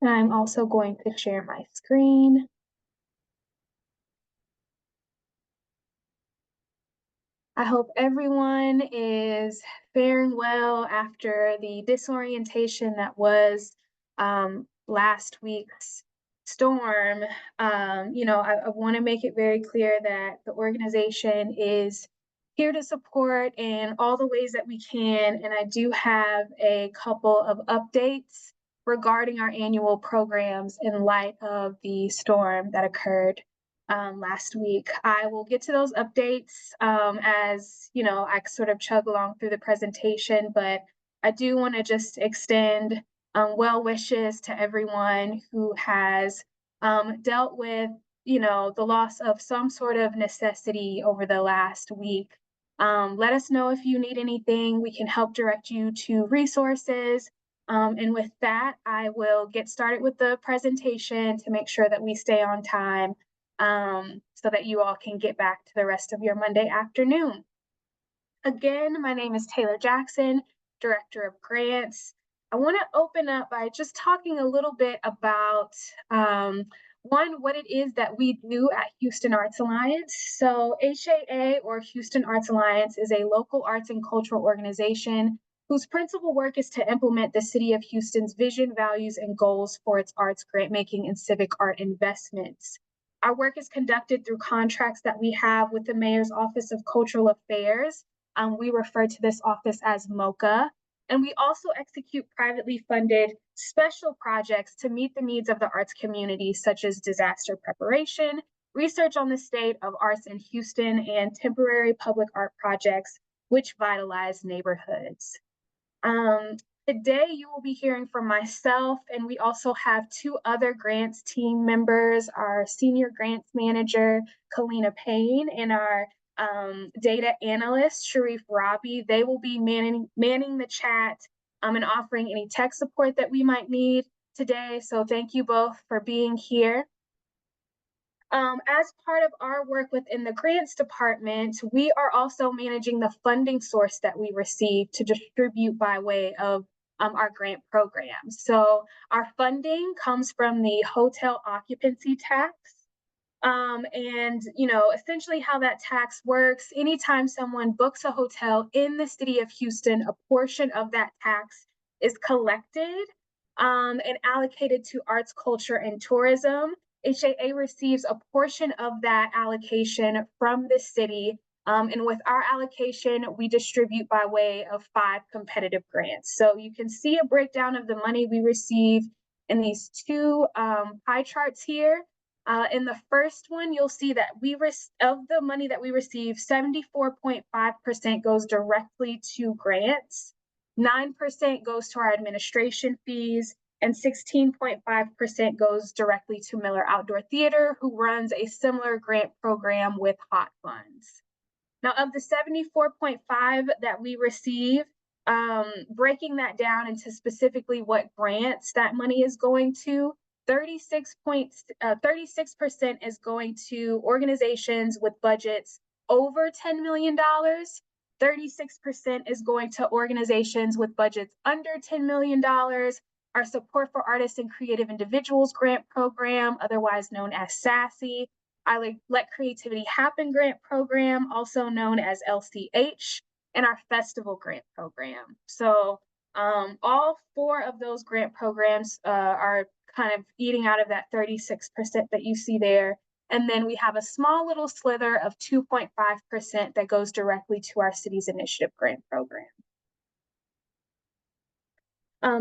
And I'm also going to share my screen. I hope everyone is faring well after the disorientation that was last week's storm. I want to make it very clear that the organization is here to support in all the ways that we can. And I do have a couple of updates regarding our annual programs in light of the storm that occurred last week. I will get to those updates as I sort of chug along through the presentation, but I do want to just extend well wishes to everyone who has dealt with the loss of some sort of necessity over the last week. Let us know if you need anything. We can help direct you to resources. And with that, I will get started with the presentation to make sure that we stay on time so that you all can get back to the rest of your Monday afternoon. Again, my name is Taylor Jackson, Director of Grants. I want to open up by just talking a little bit about one, what it is that we do at Houston Arts Alliance. So HAA, or Houston Arts Alliance, is a local arts and cultural organization whose principal work is to implement the City of Houston's vision, values, and goals for its arts grant making and civic art investments. Our work is conducted through contracts that we have with the Mayor's Office of Cultural Affairs. We refer to this office as MOCA. And we also execute privately funded special projects to meet the needs of the arts community, such as disaster preparation, research on the state of arts in Houston, and temporary public art projects, which vitalize neighborhoods. Today, you will be hearing from myself, and we also have two other grants team members, our senior grants manager, Kalina Payne, and our data analyst, Sharif Rabi. They will be manning the chat and offering any tech support that we might need today. So thank you both for being here. As part of our work within the grants department, we are also managing the funding source that we receive to distribute by way of our grant programs. So our funding comes from the hotel occupancy tax. Essentially how that tax works, anytime someone books a hotel in the city of Houston, a portion of that tax is collected and allocated to arts, culture, and tourism. HAA receives a portion of that allocation from the city. And with our allocation, we distribute by way of 5 competitive grants. So you can see a breakdown of the money we receive in these two pie charts here. In the first one, you'll see that of the money that we receive, 74.5% goes directly to grants, 9% goes to our administration fees, and 16.5% goes directly to Miller Outdoor Theater, who runs a similar grant program with hot funds. Now, of the 74.5 that we receive, breaking that down into specifically what grants that money is going to, 36% is going to organizations with budgets over $10 million. 36% is going to organizations with budgets under $10 million. Our Support for Artists and Creative Individuals grant program, otherwise known as SASE, our Let Creativity Happen grant program, also known as LCH, and our Festival grant program. So all 4 of those grant programs are kind of eating out of that 36% that you see there. And then we have a small little slither of 2.5% that goes directly to our city's initiative grant program.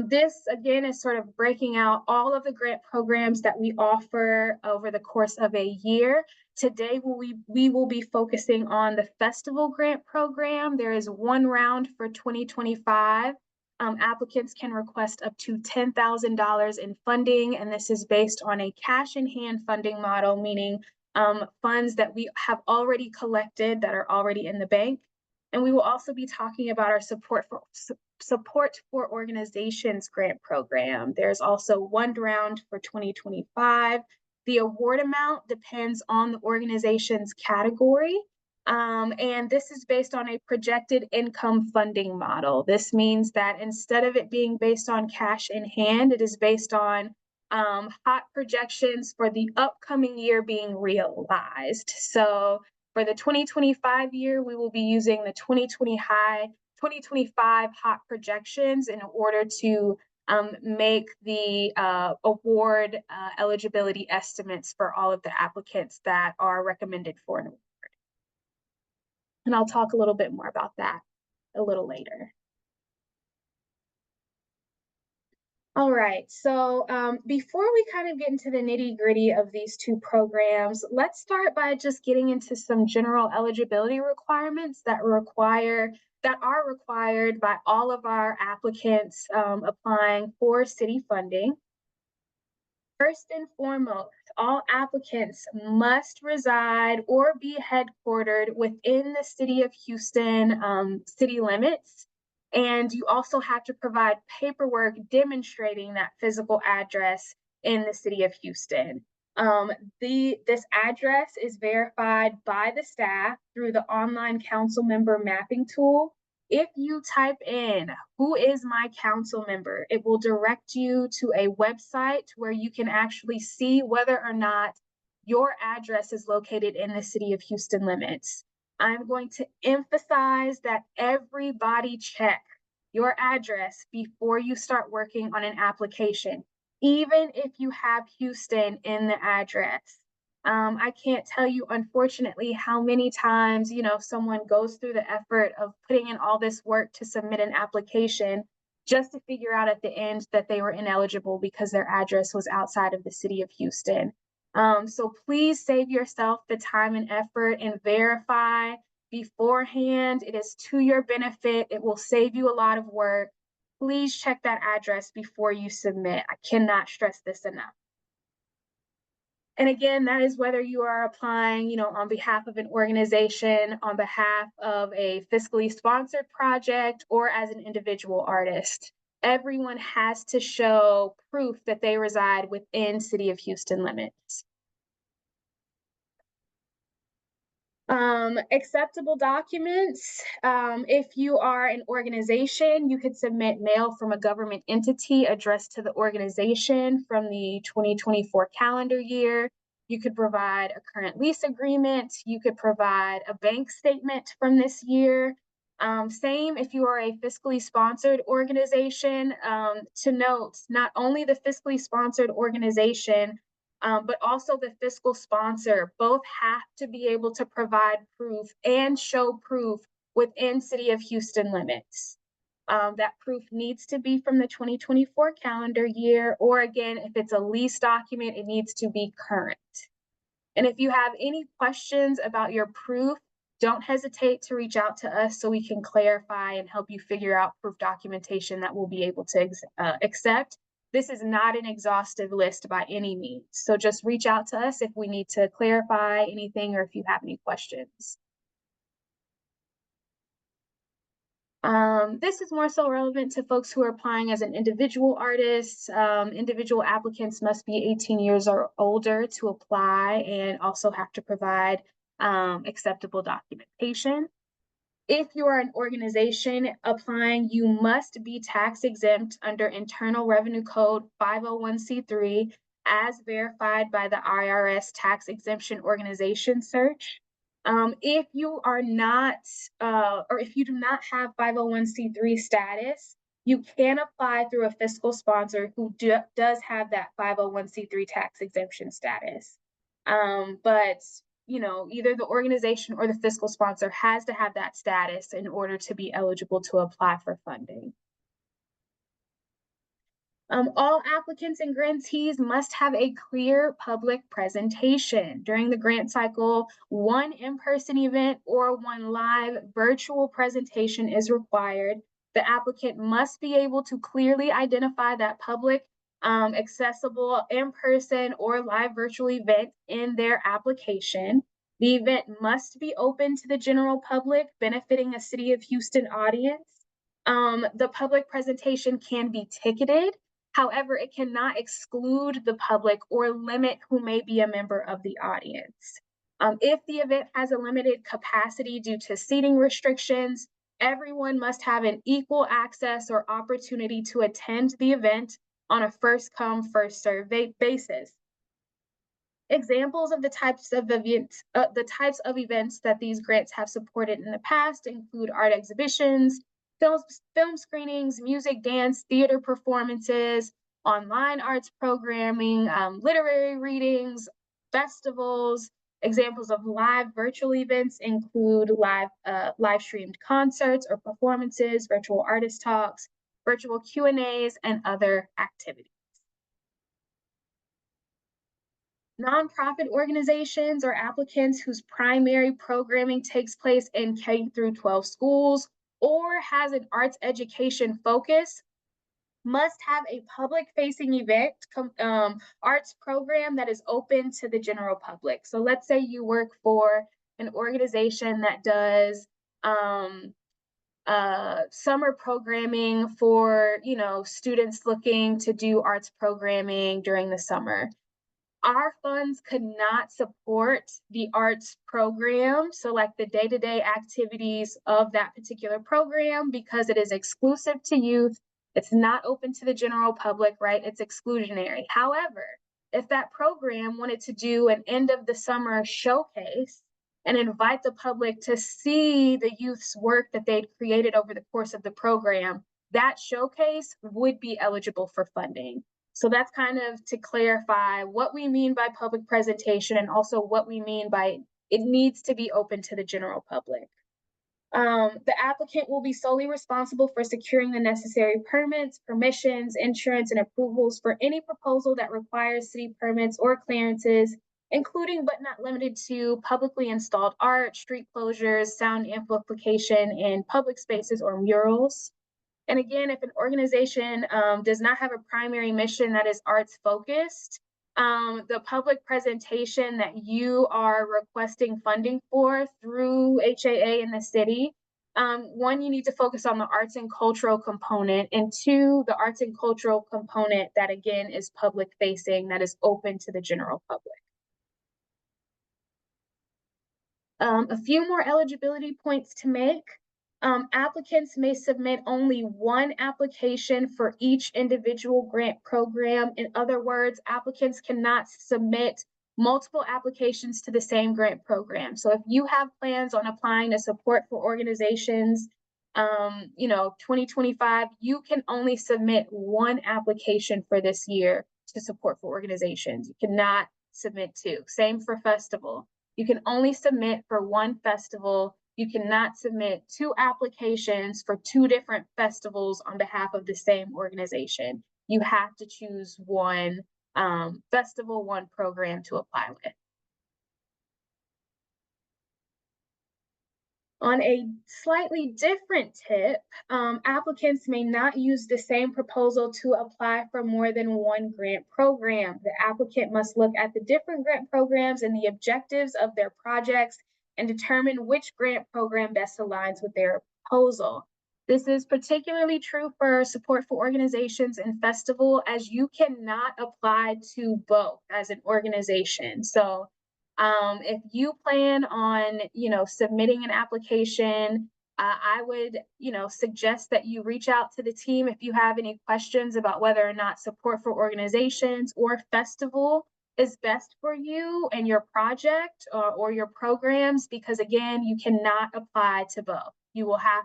This, again, is sort of breaking out all of the grant programs that we offer over the course of a year. Today, we will be focusing on the Festival grant program. There is 1 round for 2025. Applicants can request up to $10,000 in funding, and this is based on a cash-in-hand funding model, meaning funds that we have already collected that are already in the bank. And we will also be talking about our Support for Organizations grant program. There's also 1 round for 2025. The award amount depends on the organization's category. And this is based on a projected income funding model. This means that instead of it being based on cash in hand, it is based on hot projections for the upcoming year being realized. So for the 2025 year, we will be using the 2025 hot projections in order to make the award eligibility estimates for all of the applicants that are recommended for an award. And I'll talk a little bit more about that a little later. All right, so before we kind of get into the nitty-gritty of these two programs, let's start by just getting into some general eligibility requirements that are required by all of our applicants applying for city funding. First and foremost, all applicants must reside or be headquartered within the city of Houston city limits. And you also have to provide paperwork demonstrating that physical address in the city of Houston. This address is verified by the staff through the online council member mapping tool. If you type in "who is my council member," it will direct you to a website where you can actually see whether or not your address is located in the city of Houston limits. I'm going to emphasize that everybody check your address before you start working on an application, even if you have Houston in the address. I can't tell you, unfortunately, how many times, someone goes through the effort of putting in all this work to submit an application just to figure out at the end that they were ineligible because their address was outside of the city of Houston. So please save yourself the time and effort and verify beforehand. It is to your benefit. It will save you a lot of work. Please check that address before you submit. I cannot stress this enough. And again, that is whether you are applying, on behalf of an organization, on behalf of a fiscally sponsored project, or as an individual artist. Everyone has to show proof that they reside within City of Houston limits. Acceptable documents. If you are an organization, you could submit mail from a government entity addressed to the organization from the 2024 calendar year. You could provide a current lease agreement. You could provide a bank statement from this year. Same if you are a fiscally sponsored organization. To note, not only the fiscally sponsored organization, but also the fiscal sponsor, both have to be able to provide proof and show proof within City of Houston limits. That proof needs to be from the 2024 calendar year, or again, if it's a lease document, it needs to be current. And if you have any questions about your proof, don't hesitate to reach out to us so we can clarify and help you figure out proof documentation that we'll be able to accept. This is not an exhaustive list by any means. So just reach out to us if we need to clarify anything or if you have any questions. This is more so relevant to folks who are applying as an individual artist. Individual applicants must be 18 years or older to apply and also have to provide acceptable documentation. If you are an organization applying, you must be tax exempt under Internal Revenue Code 501c3 as verified by the IRS Tax Exemption Organization Search. If you are not, or if you do not have 501c3 status, you can apply through a fiscal sponsor who does have that 501c3 tax exemption status. But either the organization or the fiscal sponsor has to have that status in order to be eligible to apply for funding. All applicants and grantees must have a clear public presentation. During the grant cycle, one in-person event or one live virtual presentation is required. The applicant must be able to clearly identify that public accessible in-person or live virtual event in their application. The event must be open to the general public, benefiting a City of Houston audience. The public presentation can be ticketed. However, it cannot exclude the public or limit who may be a member of the audience. If the event has a limited capacity due to seating restrictions, everyone must have an equal access or opportunity to attend the event on a first come, first served basis. Examples of the types of events that these grants have supported in the past include art exhibitions, film screenings, music, dance, theater performances, online arts programming, literary readings, festivals. Examples of live virtual events include live streamed concerts or performances, virtual artist talks, virtual Q&As, and other activities. Nonprofit organizations or applicants whose primary programming takes place in K through 12 schools or has an arts education focus must have a public-facing event arts program that is open to the general public. So let's say you work for an organization that does summer programming for students looking to do arts programming during the summer. Our funds could not support the arts program, so like the day-to-day activities of that particular program, because it is exclusive to youth. It's not open to the general public, right? It's exclusionary. However, if that program wanted to do an end of the summer showcase and invite the public to see the youth's work that they'd created over the course of the program, that showcase would be eligible for funding. So that's kind of to clarify what we mean by public presentation and also what we mean by it needs to be open to the general public. The applicant will be solely responsible for securing the necessary permits, permissions, insurance, and approvals for any proposal that requires city permits or clearances, including but not limited to publicly installed art, street closures, sound amplification in public spaces or murals. And again, if an organization does not have a primary mission that is arts focused, the public presentation that you are requesting funding for through HAA in the city, one, you need to focus on the arts and cultural component, and two, the arts and cultural component that again is public facing, that is open to the general public. A few more eligibility points to make. Applicants may submit only one application for each individual grant program. In other words, applicants cannot submit multiple applications to the same grant program. So if you have plans on applying to support for organizations, 2025, you can only submit one application for this year to support for organizations. You cannot submit two. Same for festival. You can only submit for one festival. You cannot submit two applications for two different festivals on behalf of the same organization. You have to choose one festival, one program to apply with. On a slightly different tip, applicants may not use the same proposal to apply for more than one grant program. The applicant must look at the different grant programs and the objectives of their projects and determine which grant program best aligns with their proposal. This is particularly true for support for organizations and festival, as you cannot apply to both as an organization. So if you plan on, submitting an application, I would, suggest that you reach out to the team if you have any questions about whether or not support for organizations or festival is best for you and your project or your programs, because again, you cannot apply to both. You will have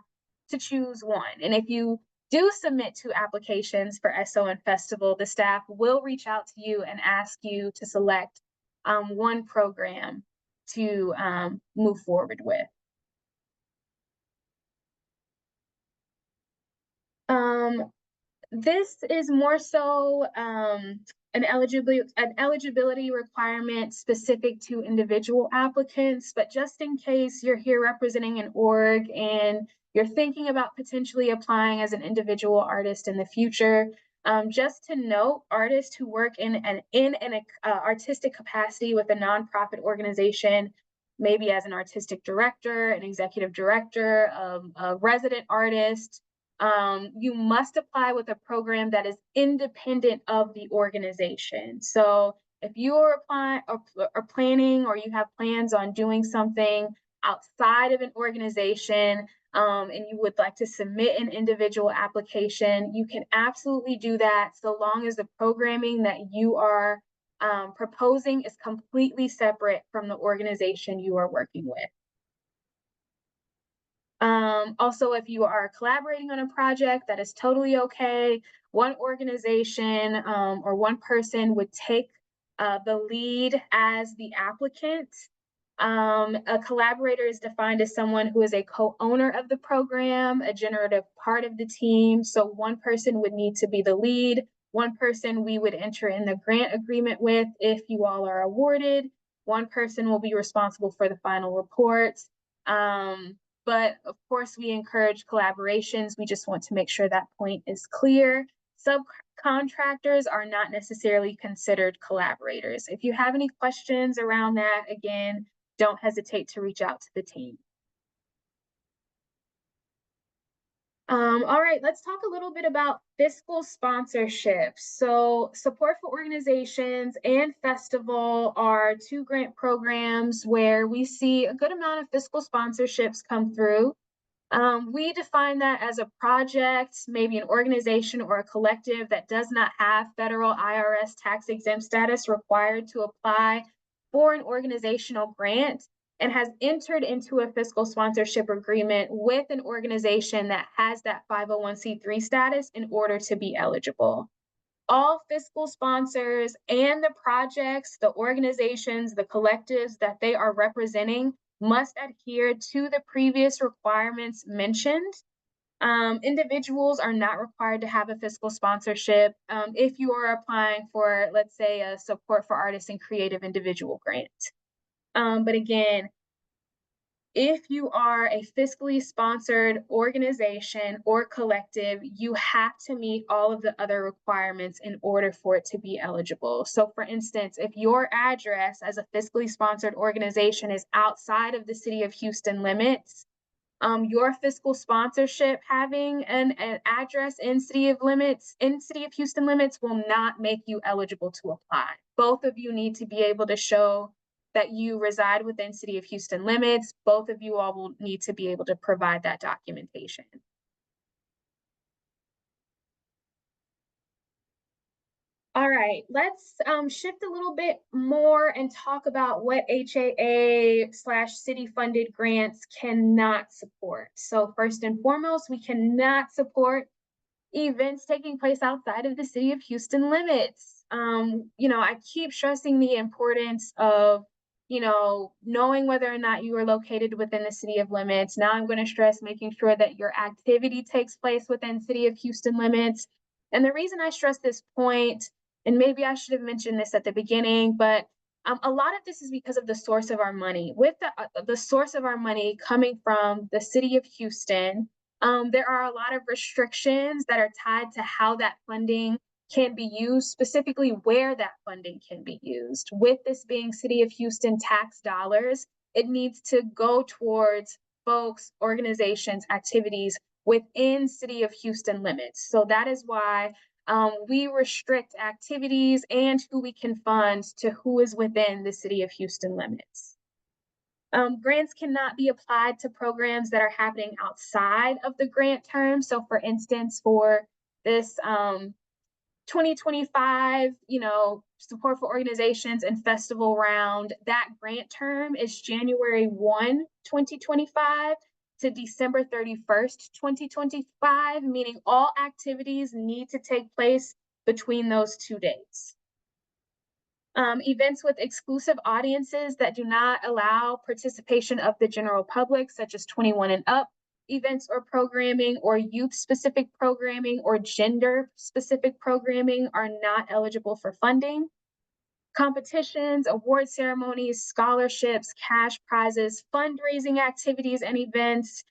to choose one. And if you do submit two applications for SO and festival, the staff will reach out to you and ask you to select one program to move forward with. This is more so an eligibility requirement specific to individual applicants, but just in case you're here representing an org and you're thinking about potentially applying as an individual artist in the future, just to note, artists who work in an artistic capacity with a nonprofit organization, maybe as an artistic director, an executive director, a resident artist, you must apply with a program that is independent of the organization. So if you are applying or planning, or you have plans on doing something outside of an organization, and you would like to submit an individual application, you can absolutely do that so long as the programming that you are proposing is completely separate from the organization you are working with. Also, if you are collaborating on a project, that is totally okay. One organization or one person would take the lead as the applicant. A collaborator is defined as someone who is a co-owner of the program, a generative part of the team. So one person would need to be the lead. One person we would enter in the grant agreement with if you all are awarded. One person will be responsible for the final report. But of course, we encourage collaborations. We just want to make sure that point is clear. Subcontractors are not necessarily considered collaborators. If you have any questions around that, again, don't hesitate to reach out to the team. All right, let's talk a little bit about fiscal sponsorships. So Support for Organizations and Festival are two grant programs where we see a good amount of fiscal sponsorships come through. We define that as a project, maybe an organization or a collective that does not have federal IRS tax exempt status required to apply for an organizational grant and has entered into a fiscal sponsorship agreement with an organization that has that 501c3 status in order to be eligible. All fiscal sponsors and the projects, the organizations, the collectives that they are representing must adhere to the previous requirements mentioned. Individuals are not required to have a fiscal sponsorship if you are applying for, let's say, a Support for Artists and Creative Individual grant. But again, if you are a fiscally sponsored organization or collective, you have to meet all of the other requirements in order for it to be eligible. So for instance, if your address as a fiscally sponsored organization is outside of the City of Houston limits, your fiscal sponsorship having an address in City of Houston limits will not make you eligible to apply. Both of you need to be able to show that you reside within City of Houston limits. Both of you all will need to be able to provide that documentation. All right, let's shift a little bit more and talk about what HAA/city funded grants cannot support. So first and foremost, we cannot support events taking place outside of the City of Houston limits. I keep stressing the importance of knowing whether or not you are located within the City of limits. Now I'm going to stress making sure that your activity takes place within City of Houston limits. And the reason I stress this point, and maybe I should have mentioned this at the beginning, but a lot of this is because of the source of our money. With the source of our money coming from the City of Houston, there are a lot of restrictions that are tied to how that funding can be used, specifically where that funding can be used. With this being City of Houston tax dollars, it needs to go towards folks, organizations, activities within City of Houston limits. So that is why we restrict activities and who we can fund to who is within the City of Houston limits. Grants cannot be applied to programs that are happening outside of the grant term. So for instance, for this 2025, Support for Organizations and Festival round, that grant term is January 1, 2025 to December 31st, 2025, meaning all activities need to take place between those 2 dates. Events with exclusive audiences that do not allow participation of the general public, such as 21 and up, events or programming or youth-specific programming or gender-specific programming are not eligible for funding. Competitions, award ceremonies, scholarships, cash prizes, fundraising activities and events,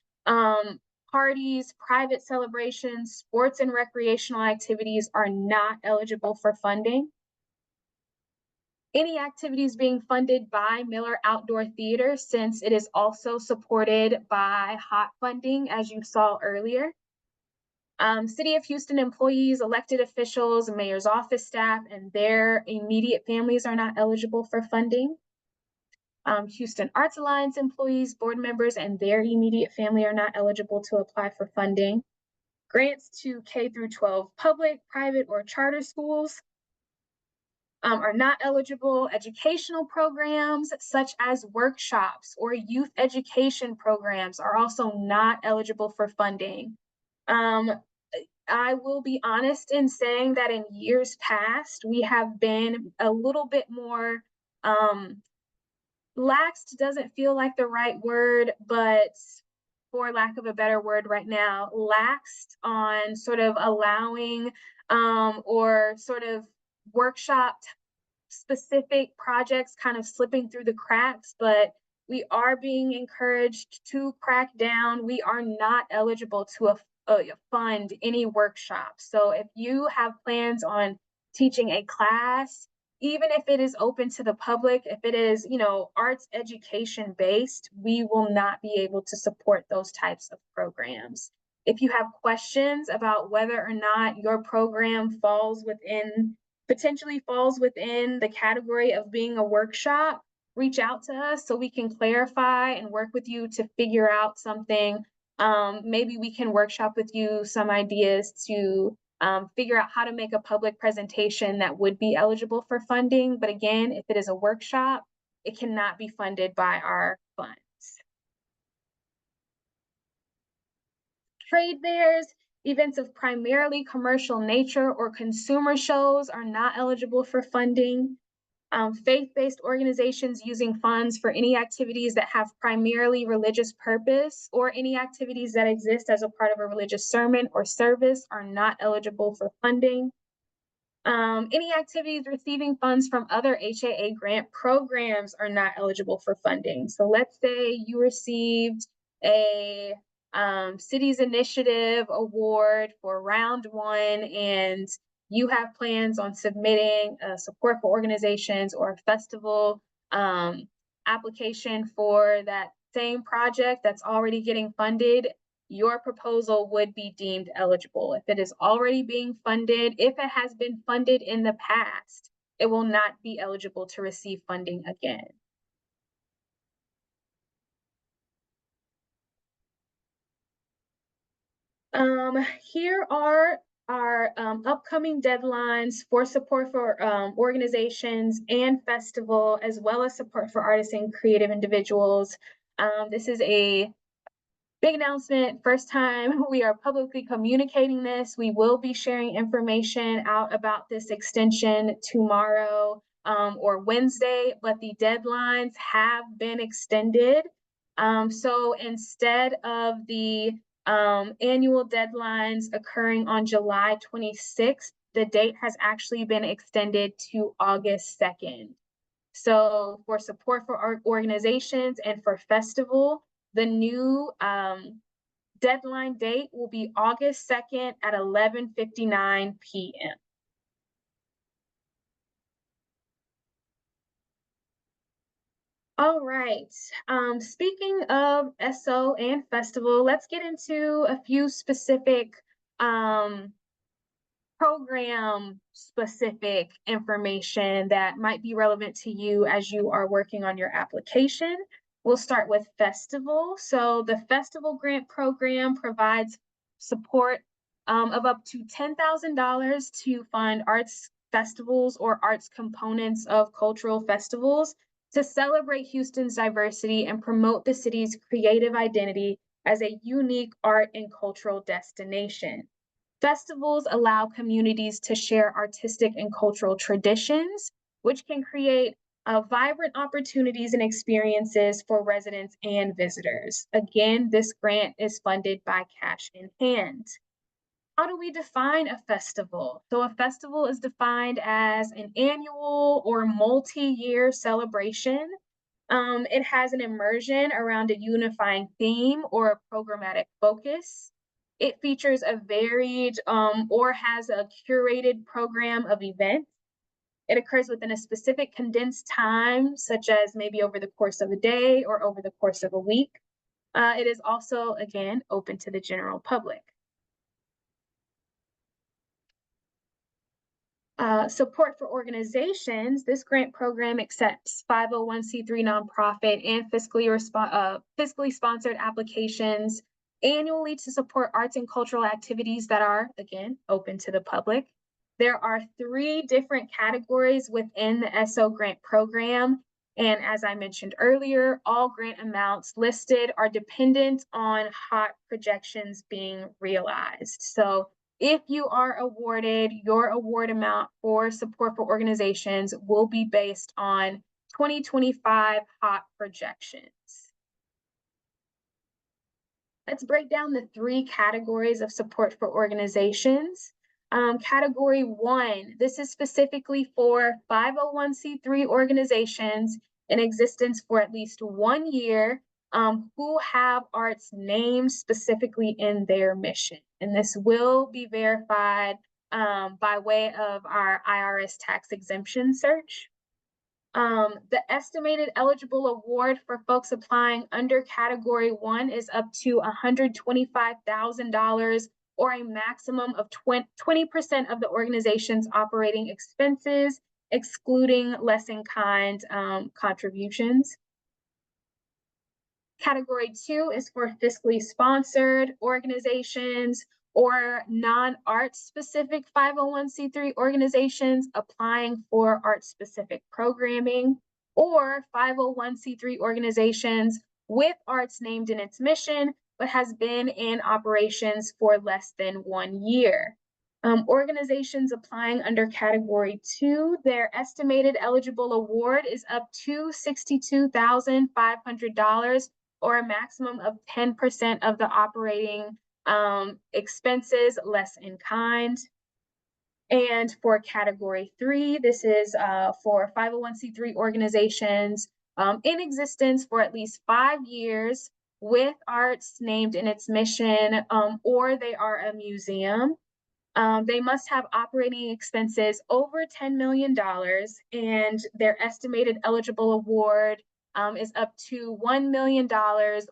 parties, private celebrations, sports and recreational activities are not eligible for funding. Any activities being funded by Miller Outdoor Theater, since it is also supported by HOT funding, as you saw earlier. City of Houston employees, elected officials, mayor's office staff, and their immediate families are not eligible for funding. Houston Arts Alliance employees, board members, and their immediate family are not eligible to apply for funding. Grants to K through 12 public, private, or charter schools are not eligible. Educational programs such as workshops or youth education programs are also not eligible for funding. I will be honest in saying that in years past, we have been a little bit more laxed doesn't feel like the right word, but for lack of a better word right now, laxed on sort of allowing or sort of workshopped specific projects kind of slipping through the cracks, but we are being encouraged to crack down. We are not eligible to fund any workshops. So if you have plans on teaching a class, even if it is open to the public, if it is, arts education based, we will not be able to support those types of programs. If you have questions about whether or not your program potentially falls within the category of being a workshop, reach out to us so we can clarify and work with you to figure out something. Maybe we can workshop with you some ideas to figure out how to make a public presentation that would be eligible for funding. But again, if it is a workshop, it cannot be funded by our funds. Trade fairs, events of primarily commercial nature or consumer shows are not eligible for funding. Faith-based organizations using funds for any activities that have primarily religious purpose or any activities that exist as a part of a religious sermon or service are not eligible for funding. Any activities receiving funds from other HAA grant programs are not eligible for funding. So let's say you received a Cities Initiative Award for round 1 and you have plans on submitting a support for organizations or a festival application for that same project that's already getting funded, your proposal would be deemed eligible. If it is already being funded, if it has been funded in the past, it will not be eligible to receive funding again. Here are our upcoming deadlines for support for organizations and festival, as well as support for artists and creative individuals. This is a big announcement. First time we are publicly communicating this. We will be sharing information out about this extension tomorrow or Wednesday, but the deadlines have been extended. So instead of the annual deadlines occurring on July 26th, the date has actually been extended to August 2nd. So for support for our organizations and for festival, the new deadline date will be August 2nd at 11:59 p.m. All right. Speaking of SO and festival, let's get into a few specific program specific information that might be relevant to you as you are working on your application. We'll start with festival. So the festival grant program provides support of up to $10,000 to fund arts festivals or arts components of cultural festivals to celebrate Houston's diversity and promote the city's creative identity as a unique art and cultural destination. Festivals allow communities to share artistic and cultural traditions, which can create vibrant opportunities and experiences for residents and visitors. Again, this grant is funded by cash in hand. How do we define a festival? So a festival is defined as an annual or multi-year celebration. It has an immersion around a unifying theme or a programmatic focus. It features a varied or has a curated program of events. It occurs within a specific condensed time, such as maybe over the course of a day or over the course of a week. It is also, again, open to the general public. Support for organizations. This grant program accepts 501c3 nonprofit and fiscally sponsored applications annually to support arts and cultural activities that are, again, open to the public. There are 3 different categories within the ESSO grant program. And as I mentioned earlier, all grant amounts listed are dependent on HOT projections being realized. So if you are awarded, your award amount for support for organizations will be based on 2025 HOT projections. Let's break down the 3 categories of support for organizations. Category 1, this is specifically for 501c3 organizations in existence for at least 1 year who have arts named specifically in their mission. And this will be verified by way of our IRS tax exemption search. The estimated eligible award for folks applying under Category 1 is up to $125,000 or a maximum of 20% of the organization's operating expenses, excluding less in kind contributions. Category 2 is for fiscally sponsored organizations or non-art specific 501c3 organizations applying for art specific programming, or 501c3 organizations with arts named in its mission but has been in operations for less than 1 year. Organizations applying under Category 2, their estimated eligible award is up to $62,500 or a maximum of 10% of the operating expenses less in kind. And for Category 3, this is for 501c3 organizations in existence for at least 5 years with arts named in its mission, or they are a museum. They must have operating expenses over $10 million, and their estimated eligible award is up to $1 million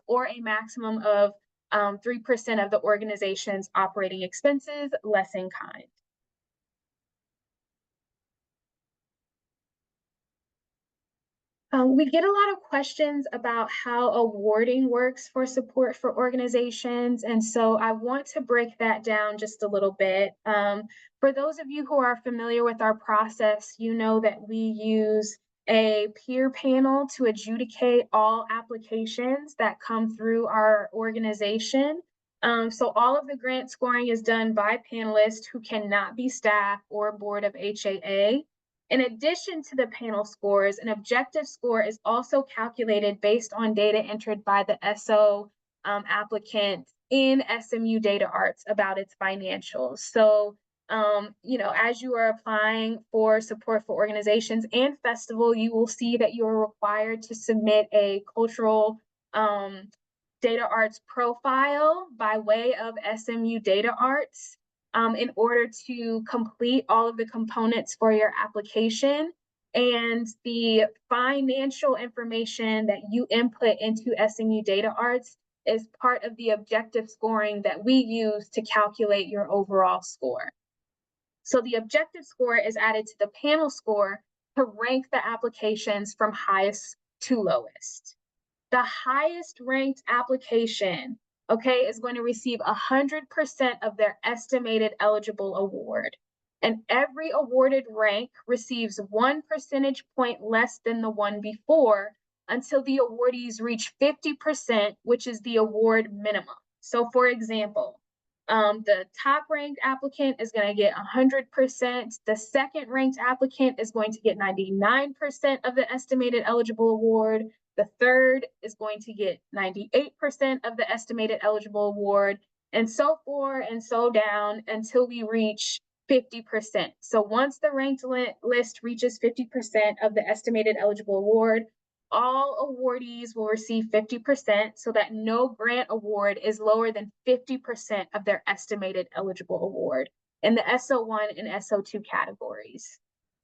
or a maximum of 3% of the organization's operating expenses less in kind. We get a lot of questions about how awarding works for support for organizations, and so I want to break that down just a little bit. For those of you who are familiar with our process, you know that we use a peer panel to adjudicate all applications that come through our organization. So all of the grant scoring is done by panelists who cannot be staff or board of HAA. In addition to the panel scores, an objective score is also calculated based on data entered by the ESSO applicant in SMU Data Arts about its financials. So, as you are applying for support for organizations and festival, you will see that you are required to submit a cultural data arts profile by way of SMU Data Arts. In order to complete all of the components for your application. And the financial information that you input into SMU Data Arts is part of the objective scoring that we use to calculate your overall score. So the objective score is added to the panel score to rank the applications from highest to lowest. The highest ranked application is going to receive 100% of their estimated eligible award. And every awarded rank receives 1 percentage point less than the one before until the awardees reach 50%, which is the award minimum. So for example, the top ranked applicant is going to get 100%. The second ranked applicant is going to get 99% of the estimated eligible award. The third is going to get 98% of the estimated eligible award, and so forth and so down until we reach 50%. So once the ranked list reaches 50% of the estimated eligible award, all awardees will receive 50% so that no grant award is lower than 50% of their estimated eligible award in the SO1 and SO2 categories.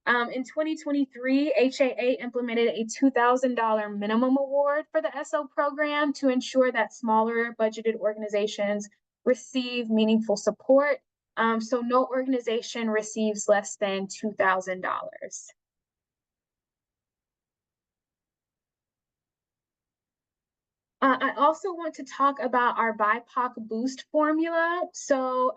In 2023, HAA implemented a $2,000 minimum award for the SO program to ensure that smaller budgeted organizations receive meaningful support. So no organization receives less than $2,000. I also want to talk about our BIPOC Boost formula. So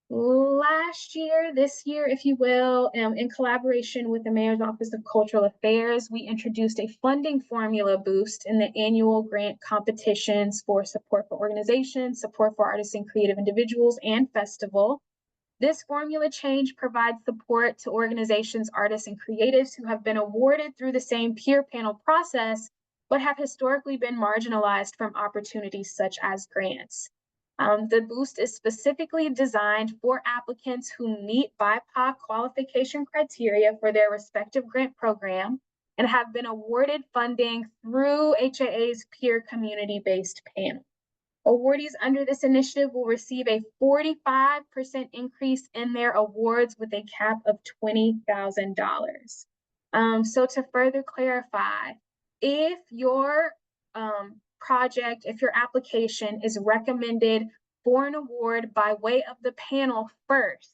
last year, this year, if you will, in collaboration with the Mayor's Office of Cultural Affairs, we introduced a funding formula boost in the annual grant competitions for support for organizations, support for artists and creative individuals, and festival. This formula change provides support to organizations, artists, and creatives who have been awarded through the same peer panel process, but have historically been marginalized from opportunities such as grants. The boost is specifically designed for applicants who meet BIPOC qualification criteria for their respective grant program and have been awarded funding through HAA's peer community-based panel. Awardees under this initiative will receive a 45% increase in their awards with a cap of $20,000. So to further clarify, if your project, if your application is recommended for an award by way of the panel first,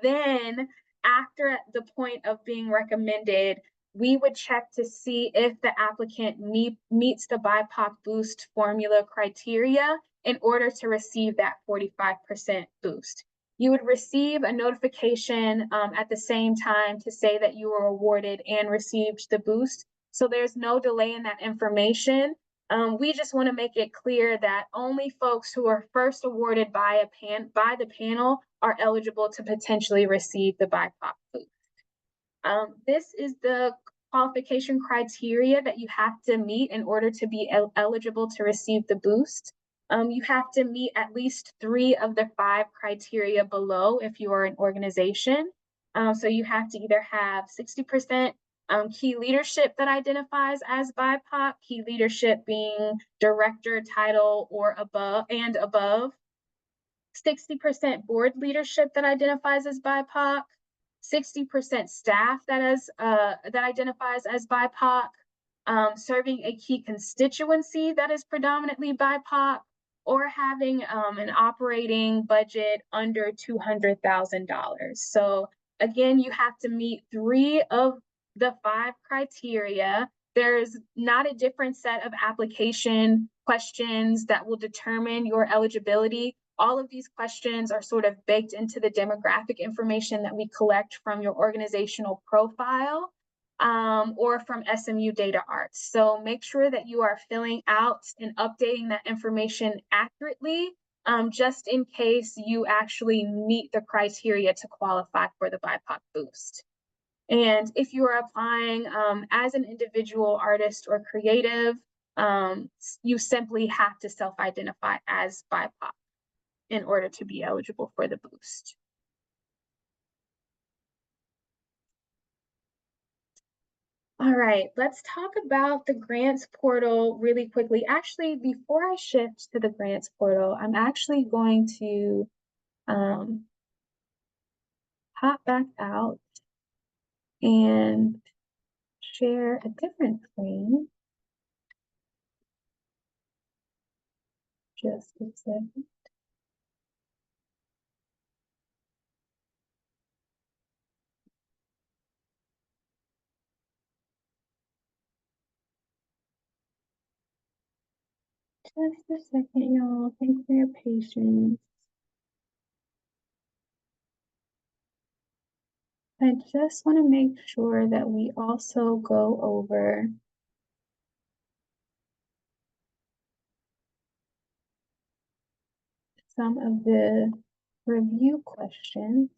then after the point of being recommended, we would check to see if the applicant meets the BIPOC Boost formula criteria in order to receive that 45% boost. You would receive a notification at the same time to say that you were awarded and received the boost. So there's no delay in that information. We just want to make it clear that only folks who are first awarded by the panel are eligible to potentially receive the BIPOC boost. This is the qualification criteria that you have to meet in order to be eligible to receive the boost. You have to meet at least 3 of the 5 criteria below if you are an organization. So you have to either have 60% key leadership that identifies as BIPOC, key leadership being director, title, or above, 60% board leadership that identifies as BIPOC, 60% staff that identifies as BIPOC, serving a key constituency that is predominantly BIPOC, or having an operating budget under $200,000. So again, you have to meet 3 of the 5 criteria. There's not a different set of application questions that will determine your eligibility. All of these questions are sort of baked into the demographic information that we collect from your organizational profile or from SMU Data Arts. So make sure that you are filling out and updating that information accurately, just in case you actually meet the criteria to qualify for the BIPOC boost. And if you are applying as an individual artist or creative, you simply have to self-identify as BIPOC in order to be eligible for the boost. All right, let's talk about the grants portal really quickly. Actually, before I shift to the grants portal, I'm actually going to hop back out and share a different screen. Just a second. Just a second, y'all. Thanks for your patience. I just want to make sure that we also go over some of the review questions.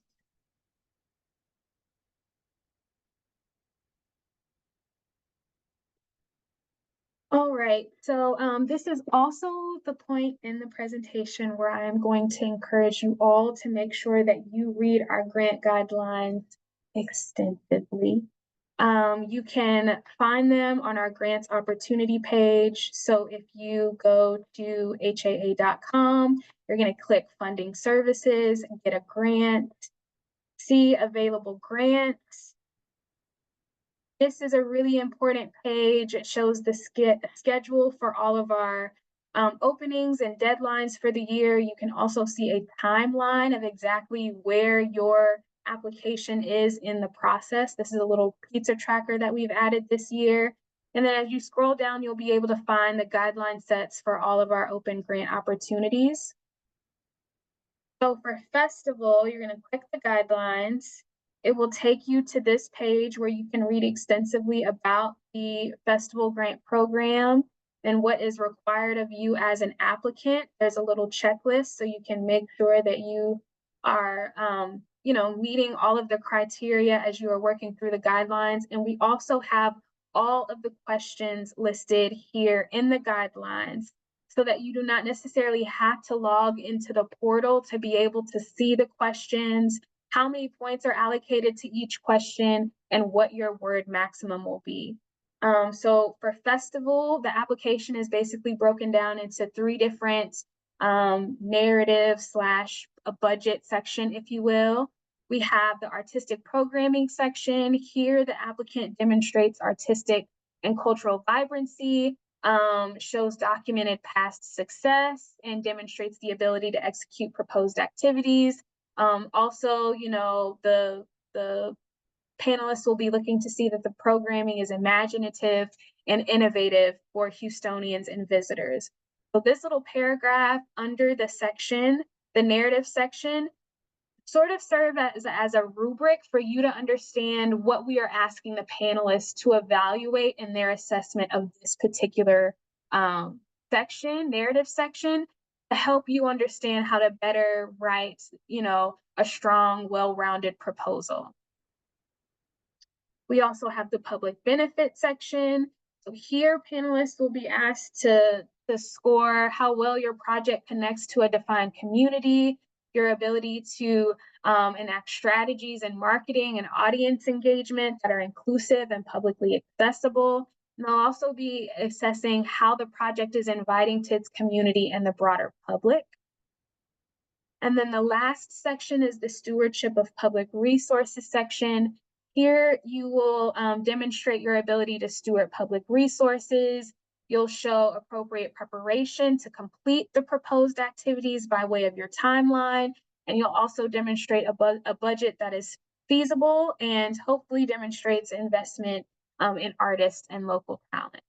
All right, so this is also the point in the presentation where I am going to encourage you all to make sure that you read our grant guidelines extensively. You can find them on our grants opportunity page. So if you go to HAA.com, you're going to click funding services and get a grant, see available grants. This is a really important page. It shows the schedule for all of our openings and deadlines for the year. You can also see a timeline of exactly where your application is in the process. This is a little pizza tracker that we've added this year. And then as you scroll down, you'll be able to find the guideline sets for all of our open grant opportunities. So for festival, you're going to click the guidelines. It will take you to this page where you can read extensively about the festival grant program and what is required of you as an applicant. There's a little checklist so you can make sure that you are meeting all of the criteria as you are working through the guidelines. And we also have all of the questions listed here in the guidelines so that you do not necessarily have to log into the portal to be able to see the questions, how many points are allocated to each question, and what your word maximum will be. So for festival, the application is basically broken down into 3 different narrative / a budget section, if you will. We have the artistic programming section. Here, the applicant demonstrates artistic and cultural vibrancy, shows documented past success, and demonstrates the ability to execute proposed activities. Also, the panelists will be looking to see that the programming is imaginative and innovative for Houstonians and visitors. So this little paragraph under the section, the narrative section, sort of serve as a rubric for you to understand what we are asking the panelists to evaluate in their assessment of this particular narrative section, to help you understand how to better write, a strong, well-rounded proposal. We also have the public benefit section. So here, panelists will be asked to score how well your project connects to a defined community, your ability to enact strategies in marketing and audience engagement that are inclusive and publicly accessible. And they'll also be assessing how the project is inviting to its community and the broader public. And then the last section is the stewardship of public resources section. Here you will demonstrate your ability to steward public resources. You'll show appropriate preparation to complete the proposed activities by way of your timeline. And you'll also demonstrate a budget that is feasible and hopefully demonstrates investment in artists and local talent.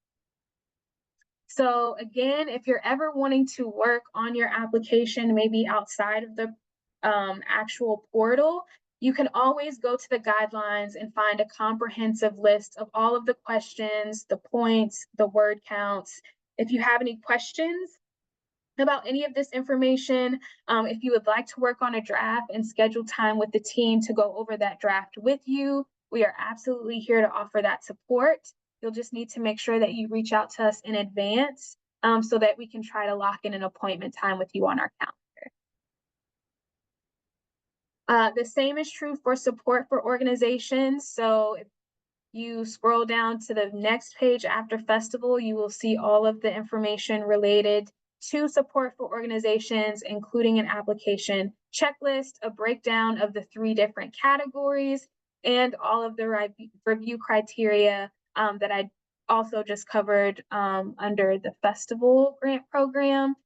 So again, if you're ever wanting to work on your application, maybe outside of the actual portal, you can always go to the guidelines and find a comprehensive list of all of the questions, the points, the word counts. If you have any questions about any of this information, if you would like to work on a draft and schedule time with the team to go over that draft with you, we are absolutely here to offer that support. You'll just need to make sure that you reach out to us in advance so that we can try to lock in an appointment time with you on our calendar. The same is true for support for organizations. So if you scroll down to the next page after festival, you will see all of the information related to support for organizations, including an application checklist, a breakdown of the 3 different categories, and all of the review criteria that I also just covered under the festival grant program.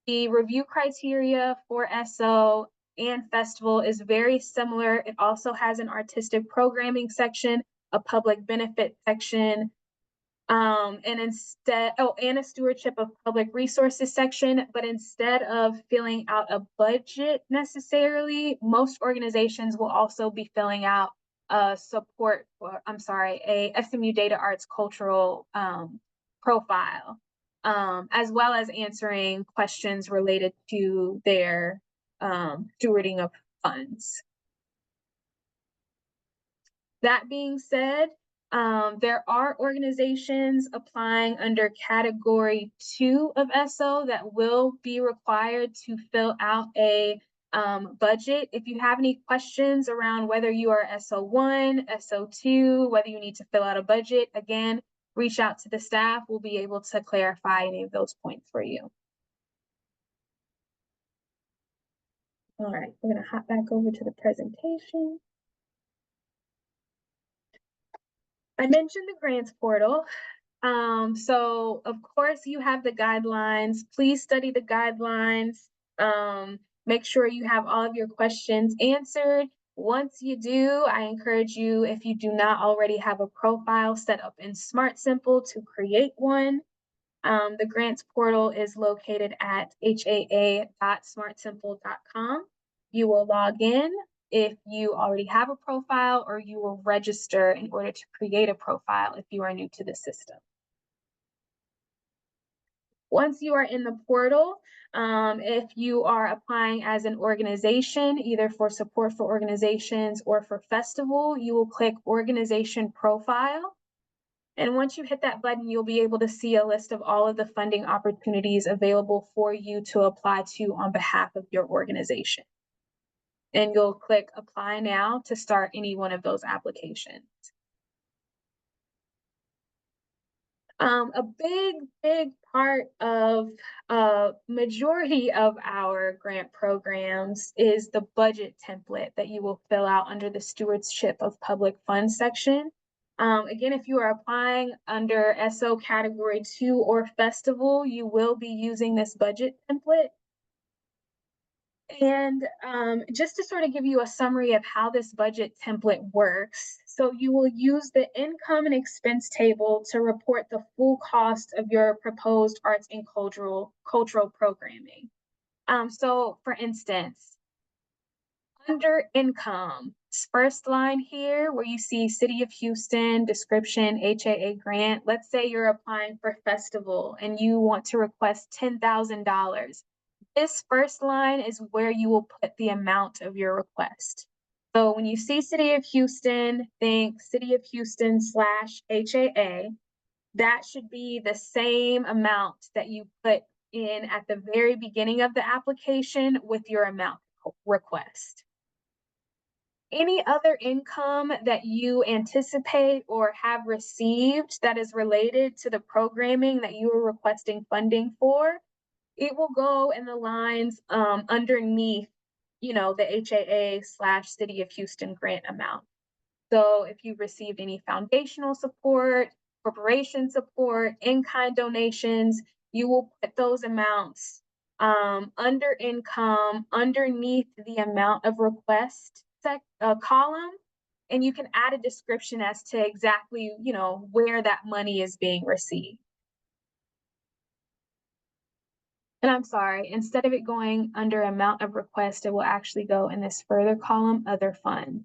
The review criteria for SO and festival is very similar. It also has an artistic programming section, a public benefit section, and a stewardship of public resources section. But instead of filling out a budget necessarily, most organizations will also be filling out a SMU Data Arts cultural profile, as well as answering questions related to their stewarding of funds. That being said, there are organizations applying under category 2 of SO that will be required to fill out a budget. If you have any questions around whether you are SO1, SO2, whether you need to fill out a budget, again, reach out to the staff. We'll be able to clarify any of those points for you. All right, we're going to hop back over to the presentation. I mentioned the grants portal. So of course you have the guidelines. Please study the guidelines. Make sure you have all of your questions answered. Once you do, I encourage you, if you do not already have a profile set up in Smart Simple, to create one. The grants portal is located at haa.smartsimple.com. You will log in if you already have a profile, or you will register in order to create a profile if you are new to the system. Once you are in the portal, if you are applying as an organization, either for support for organizations or for festival, you will click organization profile. And once you hit that button, you'll be able to see a list of all of the funding opportunities available for you to apply to on behalf of your organization. And you'll click apply now to start any one of those applications. A big part of majority of our grant programs is the budget template that you will fill out under the Stewardship of Public Funds section. Again, if you are applying under SO Category 2 or Festival, you will be using this budget template. And just to sort of give you a summary of how this budget template works, so you will use the income and expense table to report the full cost of your proposed arts and cultural programming. So for instance, under income, first line here where you see City of Houston, description, HAA grant, let's say you're applying for festival and you want to request $10,000. This first line is where you will put the amount of your request. So when you see City of Houston, think City of Houston / HAA. That should be the same amount that you put in at the very beginning of the application with your amount request. Any other income that you anticipate or have received that is related to the programming that you are requesting funding for, it will go in the lines underneath, the HAA / City of Houston grant amount. So if you've received any foundational support, corporation support, in-kind donations, you will put those amounts under income, underneath the amount of request column, and you can add a description as to exactly, where that money is being received. And I'm sorry, instead of it going under amount of request, it will actually go in this further column, other funds.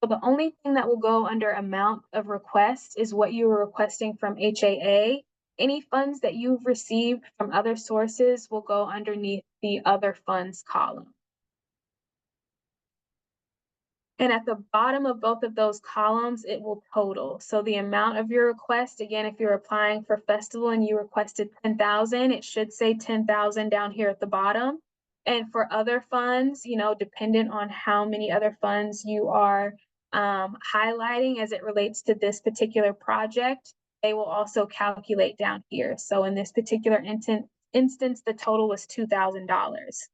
So the only thing that will go under amount of request is what you were requesting from HAA. Any funds that you've received from other sources will go underneath the other funds column. And at the bottom of both of those columns, it will total. So the amount of your request, again, if you're applying for festival and you requested 10,000, it should say 10,000 down here at the bottom. And for other funds, dependent on how many other funds you are highlighting as it relates to this particular project, they will also calculate down here. So in this particular instance, the total was $2,000.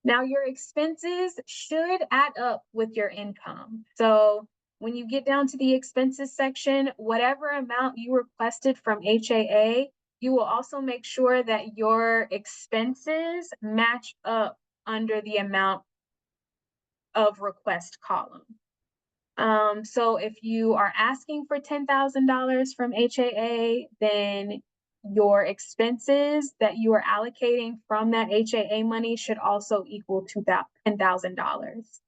Now, your expenses should add up with your income. So when you get down to the expenses section, whatever amount you requested from HAA, you will also make sure that your expenses match up under the amount of request column. So if you are asking for $10,000 from HAA, then your expenses that you are allocating from that HAA money should also equal to that $10,000.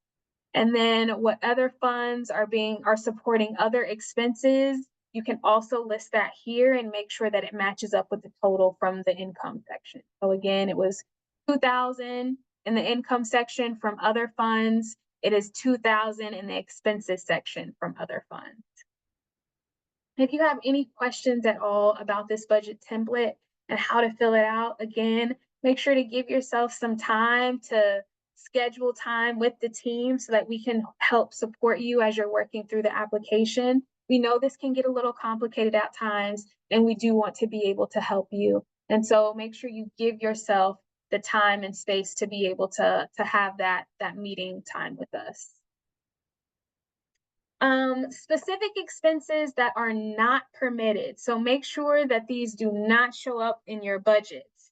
And then what other funds are supporting other expenses, you can also list that here and make sure that it matches up with the total from the income section. So again, it was 2,000 in the income section from other funds. It is 2,000 in the expenses section from other funds. If you have any questions at all about this budget template and how to fill it out, again, make sure to give yourself some time to schedule time with the team so that we can help support you as you're working through the application. We know this can get a little complicated at times, and we do want to be able to help you. And so make sure you give yourself the time and space to be able to have that meeting time with us. Specific expenses that are not permitted. So make sure that these do not show up in your budgets.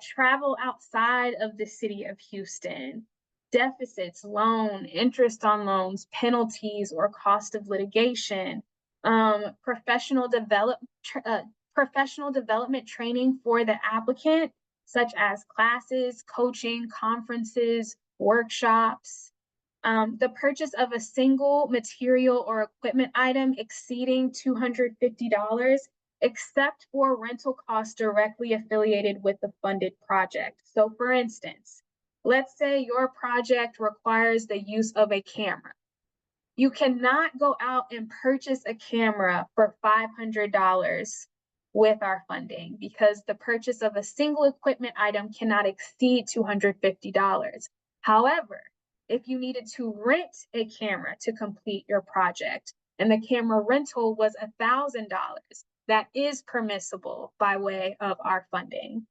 Travel outside of the city of Houston, deficits, loan, interest on loans, penalties, or cost of litigation, um, professional develop, professional development training for the applicant, such as classes, coaching, conferences, workshops, the purchase of a single material or equipment item exceeding $250, except for rental costs directly affiliated with the funded project. So for instance, let's say your project requires the use of a camera. You cannot go out and purchase a camera for $500 with our funding because the purchase of a single equipment item cannot exceed $250. However, if you needed to rent a camera to complete your project and the camera rental was $1,000, that is permissible by way of our funding.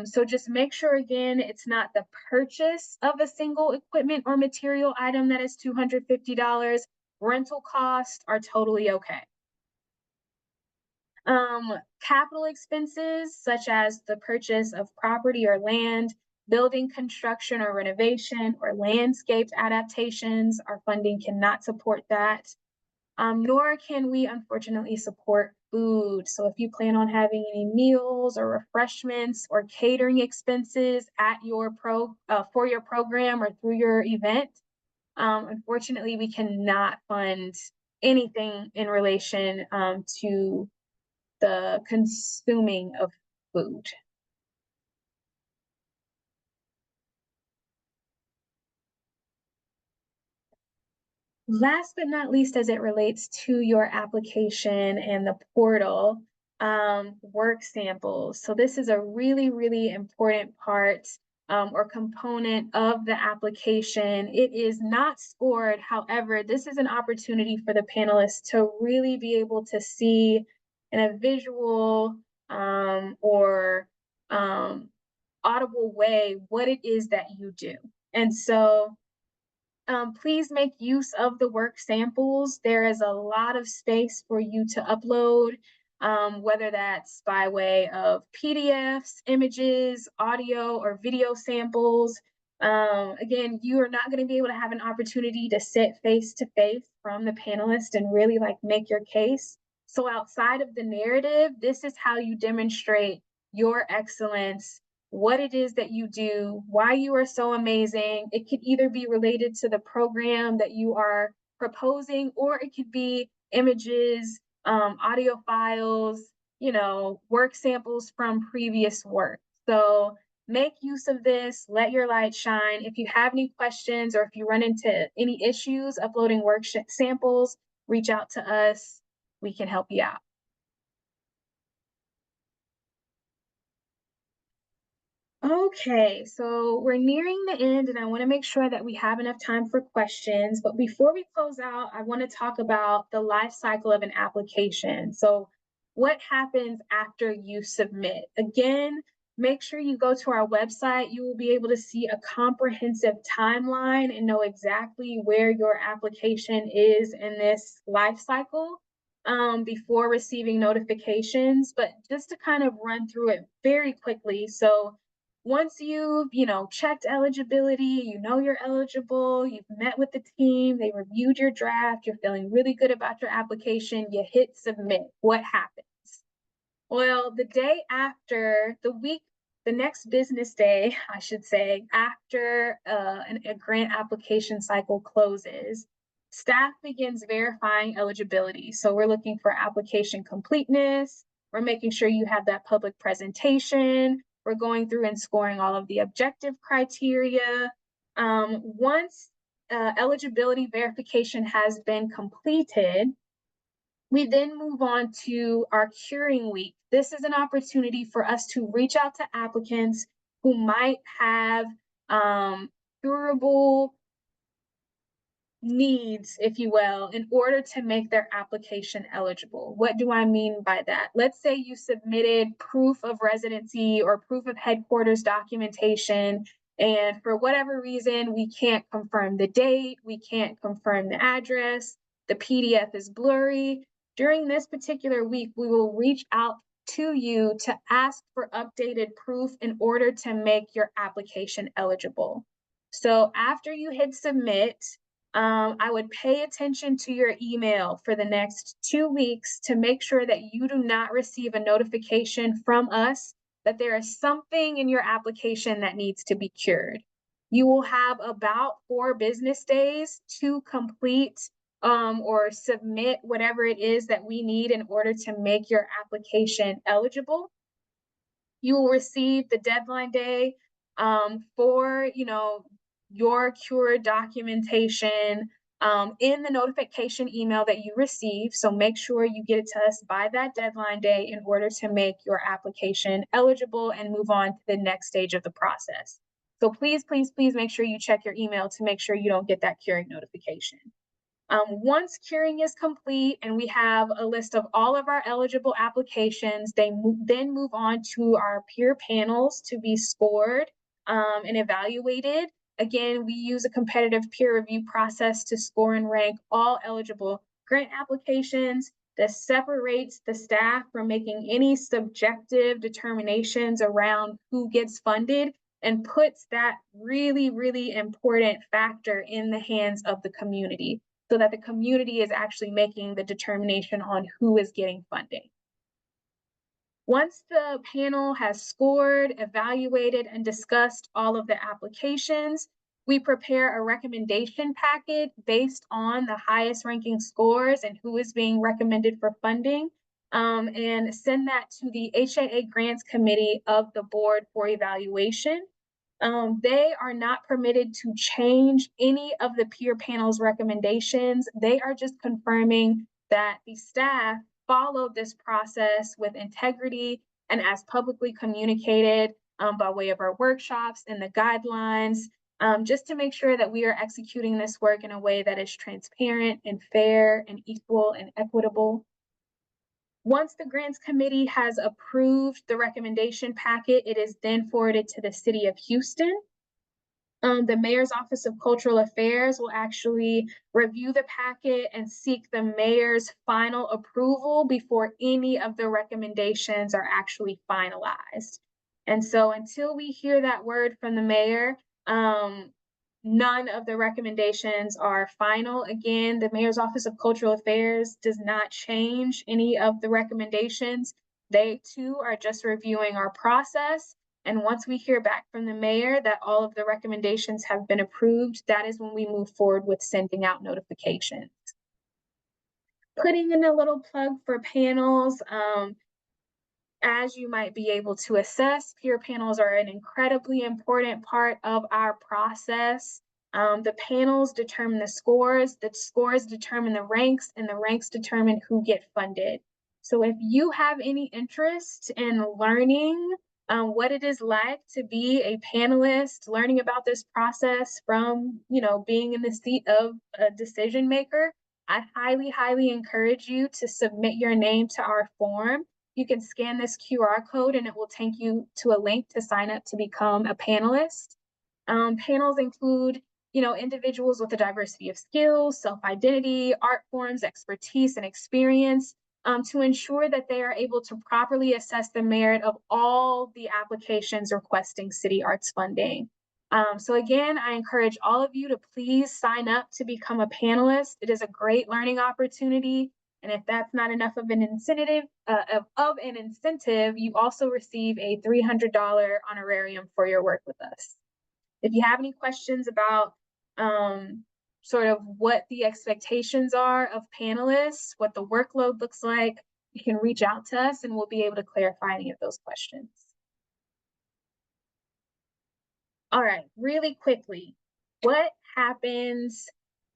So just make sure again, it's not the purchase of a single equipment or material item that is $250. Rental costs are totally okay. Capital expenses such as the purchase of property or land, building construction or renovation, or landscaped adaptations, our funding cannot support that. Nor can we unfortunately support food. So if you plan on having any meals or refreshments or catering expenses at your for your program or through your event, unfortunately we cannot fund anything in relation to the consuming of food. Last but not least, as it relates to your application and the portal, work samples. So this is a really, really important part or component of the application. It is not scored. However, this is an opportunity for the panelists to really be able to see in a visual or audible way what it is that you do. And so please make use of the work samples. There is a lot of space for you to upload, whether that's by way of PDFs, images, audio, or video samples. Again, you are not going to be able to have an opportunity to sit face to face from the panelist and really like make your case. So outside of the narrative, this is how you demonstrate your excellence, what it is that you do, why you are so amazing. It could either be related to the program that you are proposing, or it could be images, audio files, work samples from previous work. So make use of this, let your light shine. If you have any questions or if you run into any issues uploading work samples, reach out to us. We can help you out. Okay, so we're nearing the end and I want to make sure that we have enough time for questions. But before we close out, I want to talk about the life cycle of an application. So what happens after you submit? Again, make sure you go to our website. You will be able to see a comprehensive timeline and know exactly where your application is in this life cycle before receiving notifications. But just to kind of run through it very quickly. So once you've checked eligibility, you're eligible, you've met with the team, they reviewed your draft, you're feeling really good about your application, you hit submit. What happens? Well, the day after, the next business day, I should say, after a grant application cycle closes, staff begins verifying eligibility. So we're looking for application completeness, we're making sure you have that public presentation, we're going through and scoring all of the objective criteria. Once eligibility verification has been completed, we then move on to our curing week. This is an opportunity for us to reach out to applicants who might have durable needs, if you will, in order to make their application eligible. What do I mean by that? Let's say you submitted proof of residency or proof of headquarters documentation, and for whatever reason, we can't confirm the date, we can't confirm the address. the PDF is blurry. During this particular week, we will reach out to you to ask for updated proof in order to make your application eligible. So after you hit submit, I would pay attention to your email for the next 2 weeks to make sure that you do not receive a notification from us that there is something in your application that needs to be cured. You will have about 4 business days to complete or submit whatever it is that we need in order to make your application eligible. You will receive the deadline day for, your cure documentation in the notification email that you receive. So make sure you get it to us by that deadline day in order to make your application eligible and move on to the next stage of the process. So please, please, please make sure you check your email to make sure you don't get that curing notification. Once curing is complete and we have a list of all of our eligible applications, they then move on to our peer panels to be scored and evaluated. Again, we use a competitive peer review process to score and rank all eligible grant applications. This separates the staff from making any subjective determinations around who gets funded and puts that really, really important factor in the hands of the community, so that the community is actually making the determination on who is getting funding. Once the panel has scored, evaluated, and discussed all of the applications, we prepare a recommendation packet based on the highest ranking scores and who is being recommended for funding, and send that to the HAA Grants Committee of the board for evaluation. They are not permitted to change any of the peer panel's recommendations. They are just confirming that the staff followed this process with integrity and as publicly communicated by way of our workshops and the guidelines, just to make sure that we are executing this work in a way that is transparent and fair and equal and equitable. Once the grants committee has approved the recommendation packet, it is then forwarded to the city of Houston. The mayor's office of cultural affairs will actually review the packet and seek the mayor's final approval before any of the recommendations are actually finalized. And so until we hear that word from the mayor, none of the recommendations are final. Again, the mayor's office of cultural affairs does not change any of the recommendations. They too are just reviewing our process. And once we hear back from the mayor that all of the recommendations have been approved, that is when we move forward with sending out notifications. Putting in a little plug for panels. As you might be able to assess, peer panels are an incredibly important part of our process. The panels determine the scores determine the ranks, and the ranks determine who get funded. So if you have any interest in learning what it is like to be a panelist, learning about this process from, being in the seat of a decision maker, I highly, highly encourage you to submit your name to our form. You can scan this QR code and it will take you to a link to sign up to become a panelist. Panels include, individuals with a diversity of skills, self-identity, art forms, expertise, and experience to ensure that they are able to properly assess the merit of all the applications requesting city arts funding. So again, I encourage all of you to please sign up to become a panelist. It is a great learning opportunity. And if that's not enough of an incentive, you also receive a $300 honorarium for your work with us. If you have any questions about sort of what the expectations are of panelists, what the workload looks like, you can reach out to us and we'll be able to clarify any of those questions. All right, really quickly, what happens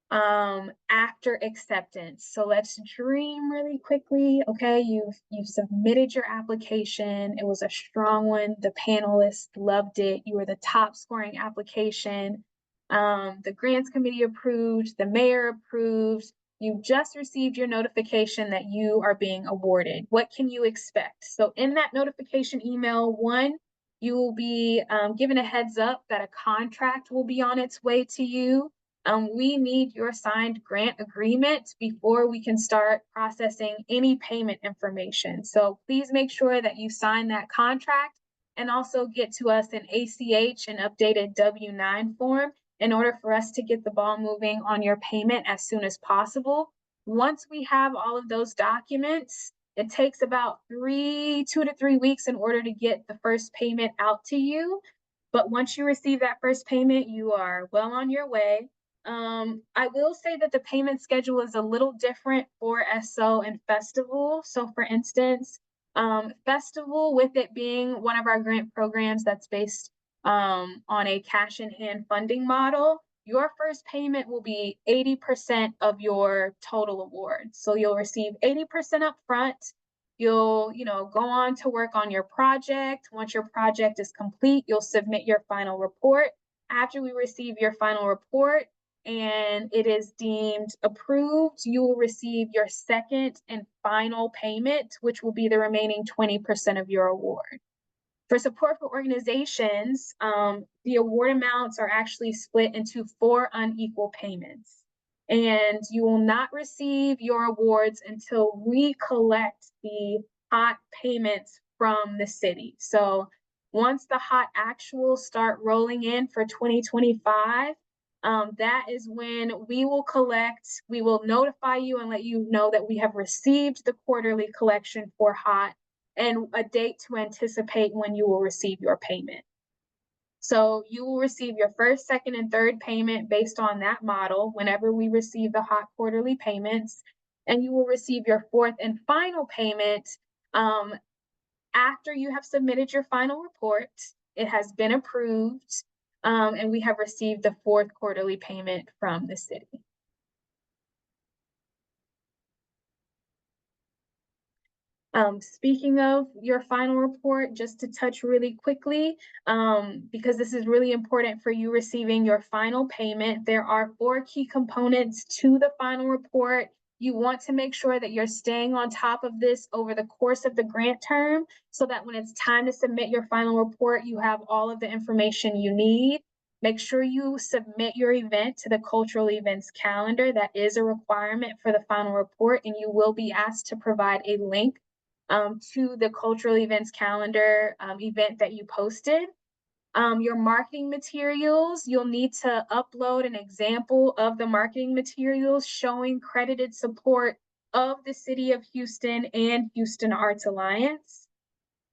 after acceptance? So let's dream really quickly. Okay, you've submitted your application. It was a strong one. The panelists loved it. You were the top scoring application. The grants committee approved, the mayor approved. You just received your notification that you are being awarded. What can you expect? So in that notification email, one, you will be given a heads up that a contract will be on its way to you. we need your signed grant agreement before we can start processing any payment information. So please make sure that you sign that contract and also get to us an ACH and updated W-9 form in order for us to get the ball moving on your payment as soon as possible. Once we have all of those documents, it takes about 2 to 3 weeks in order to get the first payment out to you. But once you receive that first payment, you are well on your way. I will say that the payment schedule is a little different for SO and Festival. So for instance, Festival, with it being one of our grant programs that's based on a cash in hand funding model, your first payment will be 80% of your total award. So you'll receive 80% up front. You'll, go on to work on your project. Once your project is complete, you'll submit your final report. After we receive your final report and it is deemed approved, you will receive your second and final payment, which will be the remaining 20% of your award. For support for organizations, the award amounts are actually split into 4 unequal payments. And you will not receive your awards until we collect the hot payments from the city. So once the hot actuals start rolling in for 2025, that is when we will notify you and let you know that we have received the quarterly collection for hot and a date to anticipate when you will receive your payment. So you will receive your first, second, and third payment based on that model whenever we receive the hot quarterly payments, and you will receive your fourth and final payment after you have submitted your final report. It has been approved, and we have received the fourth quarterly payment from the city. Speaking of your final report, just to touch really quickly, because this is really important for you receiving your final payment, there are 4 key components to the final report. You want to make sure that you're staying on top of this over the course of the grant term so that when it's time to submit your final report, you have all of the information you need. Make sure you submit your event to the cultural events calendar. That is a requirement for the final report, and you will be asked to provide a link to the cultural events calendar event that you posted. Your marketing materials, you'll need to upload an example of the marketing materials showing credited support of the City of Houston and Houston Arts Alliance.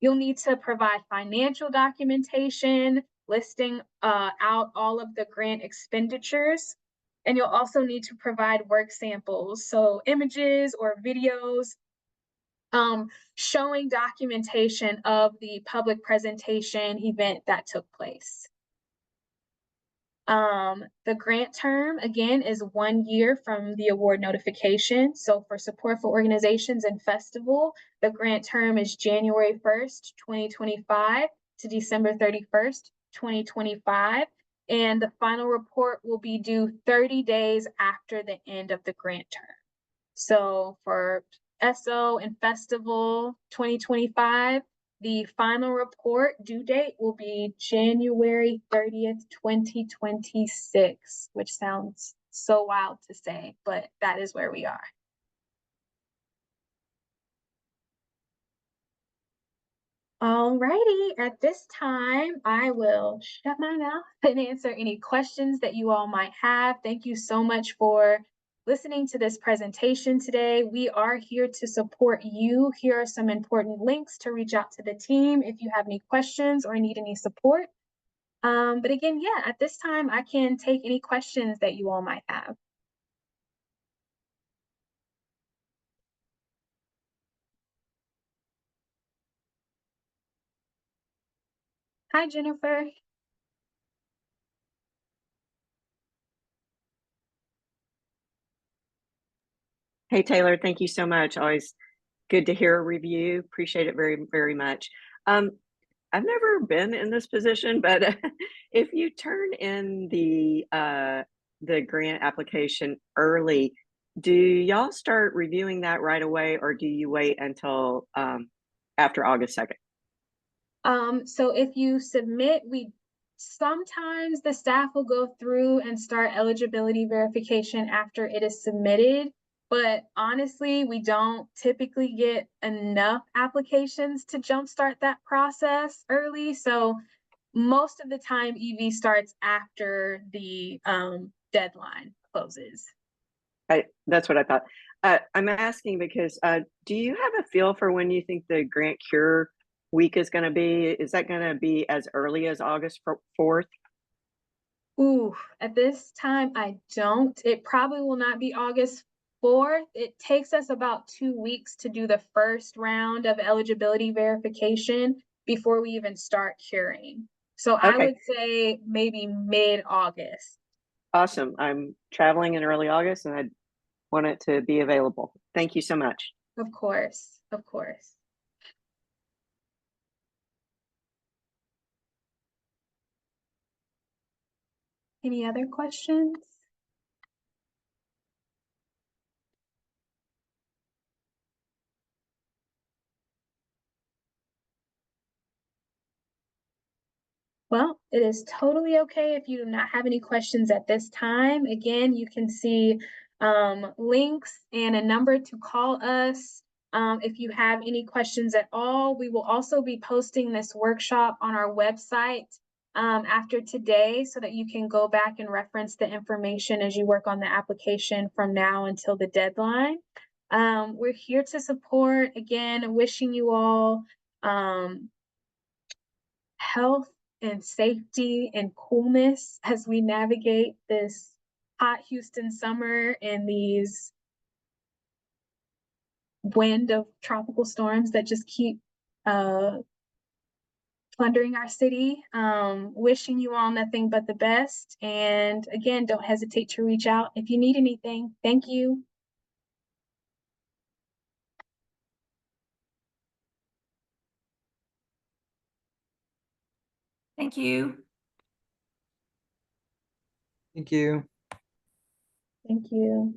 You'll need to provide financial documentation listing out all of the grant expenditures. And you'll also need to provide work samples, so images or videos showing documentation of the public presentation event that took place. The grant term, again, is 1 year from the award notification. So for support for organizations and festival, the grant term is January 1st, 2025 to December 31st, 2025. And the final report will be due 30 days after the end of the grant term. So for SO and Festival 2025, the final report due date will be January 30th, 2026, which sounds so wild to say, but that is where we are. Alrighty, at this time, I will shut my mouth and answer any questions that you all might have. Thank you so much for listening to this presentation today. We are here to support you. Here are some important links to reach out to the team if you have any questions or need any support. But again, yeah, at this time, I can take any questions that you all might have. Hi, Jennifer. Hey, Taylor, thank you so much. Always good to hear a review. Appreciate it very, very much. I've never been in this position, but if you turn in the grant application early, do y'all start reviewing that right away, or do you wait until after August 2nd? So if you submit, Sometimes the staff will go through and start eligibility verification after it is submitted, but honestly, we don't typically get enough applications to jumpstart that process early. So most of the time, EV starts after the deadline closes. That's what I thought. I'm asking because do you have a feel for when you think the Grant Cure week is going to be? Is that going to be as early as August 4th? Ooh, at this time, I don't. It probably will not be August 4th. It takes us about 2 weeks to do the first round of eligibility verification before we even start curing. So I Okay, would say maybe mid-August. awesome. I'm traveling in early August and I want it to be available. Thank you so much. Of course, of course. Any other questions? Well, it is totally okay if you do not have any questions at this time. Again, you can see links and a number to call us if you have any questions at all. We will also be posting this workshop on our website after today so that you can go back and reference the information as you work on the application from now until the deadline. We're here to support, again, wishing you all health and safety and coolness as we navigate this hot Houston summer and these wind of tropical storms that just keep plundering our city. Wishing you all nothing but the best. And again, don't hesitate to reach out if you need anything. Thank you. Thank you. Thank you. Thank you.